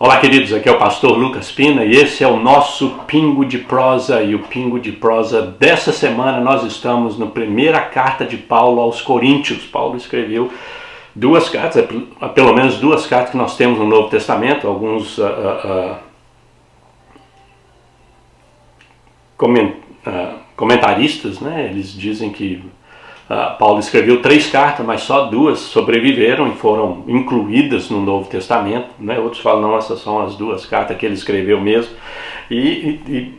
Olá, queridos, aqui é o pastor Lucas Pina e esse é o nosso Pingo de Prosa. E o Pingo de Prosa dessa semana nós estamos na primeira carta de Paulo aos Coríntios. Paulo escreveu duas cartas, pelo menos duas cartas que nós temos no Novo Testamento. Alguns comentaristas, né, eles dizem que Paulo escreveu 3 cartas, mas só 2 sobreviveram e foram incluídas no Novo Testamento, né? Outros falam, não, essas são as 2 cartas que ele escreveu mesmo. E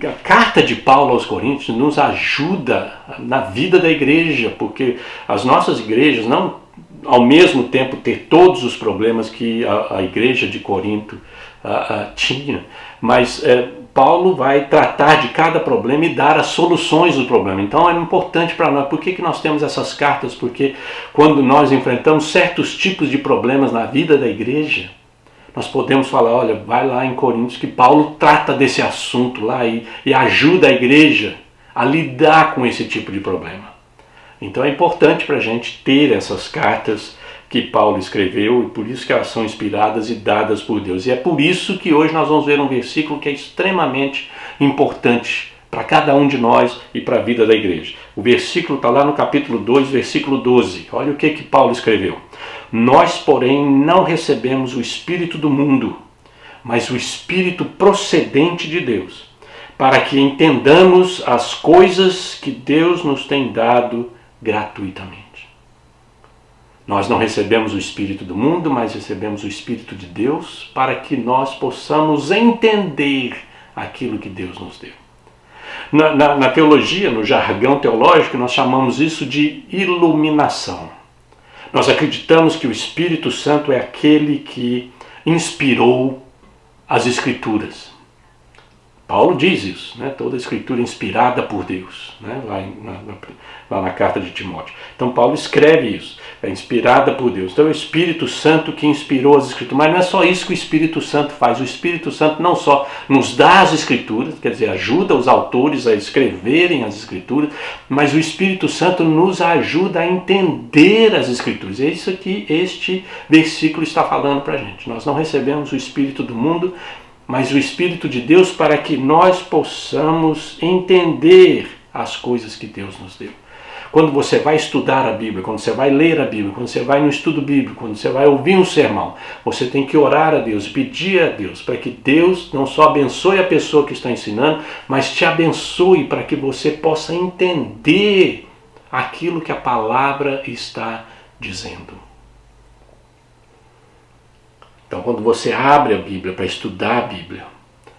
a carta de Paulo aos Coríntios nos ajuda na vida da igreja, porque as nossas igrejas não, ao mesmo tempo, ter todos os problemas que a igreja de Corinto tinha, mas Paulo vai tratar de cada problema e dar as soluções do problema. Então é importante para nós. Por que nós temos essas cartas? Porque quando nós enfrentamos certos tipos de problemas na vida da igreja, nós podemos falar, olha, vai lá em Coríntios que Paulo trata desse assunto lá e ajuda a igreja a lidar com esse tipo de problema. Então é importante para a gente ter essas cartas que Paulo escreveu, e por isso que elas são inspiradas e dadas por Deus. E é por isso que hoje nós vamos ver um versículo que é extremamente importante para cada um de nós e para a vida da igreja. O versículo está lá no capítulo 2, versículo 12. Olha o que Paulo escreveu. Nós, porém, não recebemos o Espírito do mundo, mas o Espírito procedente de Deus, para que entendamos as coisas que Deus nos tem dado gratuitamente. Nós não recebemos o Espírito do mundo, mas recebemos o Espírito de Deus para que nós possamos entender aquilo que Deus nos deu. Na teologia, no jargão teológico, nós chamamos isso de iluminação. Nós acreditamos que o Espírito Santo é aquele que inspirou as Escrituras. Paulo diz isso, né? Toda a Escritura inspirada por Deus, né? Lá na carta de Timóteo. Então Paulo escreve isso, é inspirada por Deus. Então é o Espírito Santo que inspirou as Escrituras. Mas não é só isso que o Espírito Santo faz. O Espírito Santo não só nos dá as Escrituras, quer dizer, ajuda os autores a escreverem as Escrituras, mas o Espírito Santo nos ajuda a entender as Escrituras. É isso que este versículo está falando para a gente. Nós não recebemos o Espírito do mundo, mas o Espírito de Deus para que nós possamos entender as coisas que Deus nos deu. Quando você vai estudar a Bíblia, quando você vai ler a Bíblia, quando você vai no estudo bíblico, quando você vai ouvir um sermão, você tem que orar a Deus, pedir a Deus, para que Deus não só abençoe a pessoa que está ensinando, mas te abençoe para que você possa entender aquilo que a palavra está dizendo. Então, quando você abre a Bíblia para estudar a Bíblia,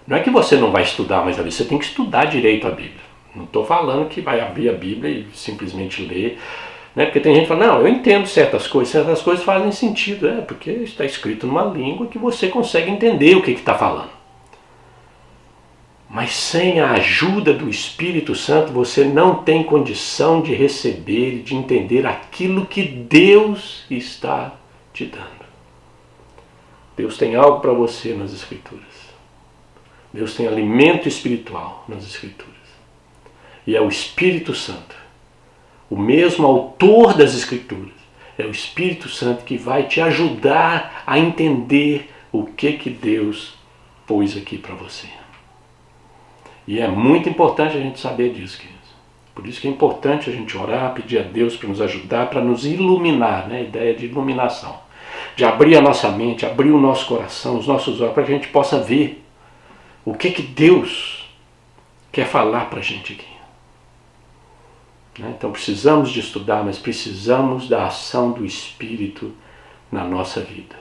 não é que você não vai estudar mais a Bíblia, você tem que estudar direito a Bíblia. Não estou falando que vai abrir a Bíblia e simplesmente ler, né? Porque tem gente que fala, não, eu entendo certas coisas fazem sentido, porque está escrito numa língua que você consegue entender o que está falando. Mas sem a ajuda do Espírito Santo, você não tem condição de receber e de entender aquilo que Deus está te dando. Deus tem algo para você nas Escrituras. Deus tem alimento espiritual nas Escrituras. E é o Espírito Santo, o mesmo autor das Escrituras, é o Espírito Santo que vai te ajudar a entender o que Deus pôs aqui para você. E é muito importante a gente saber disso, queridos. Por isso que é importante a gente orar, pedir a Deus para nos ajudar, para nos iluminar, né? A ideia de iluminação. De abrir a nossa mente, abrir o nosso coração, os nossos olhos, para que a gente possa ver o que Deus quer falar para a gente aqui. Então precisamos de estudar, mas precisamos da ação do Espírito na nossa vida,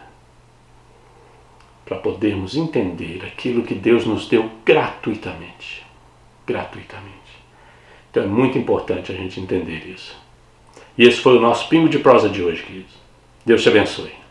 para podermos entender aquilo que Deus nos deu gratuitamente. Gratuitamente. Então é muito importante a gente entender isso. E esse foi o nosso Pingo de Prosa de hoje, queridos. Deus te abençoe.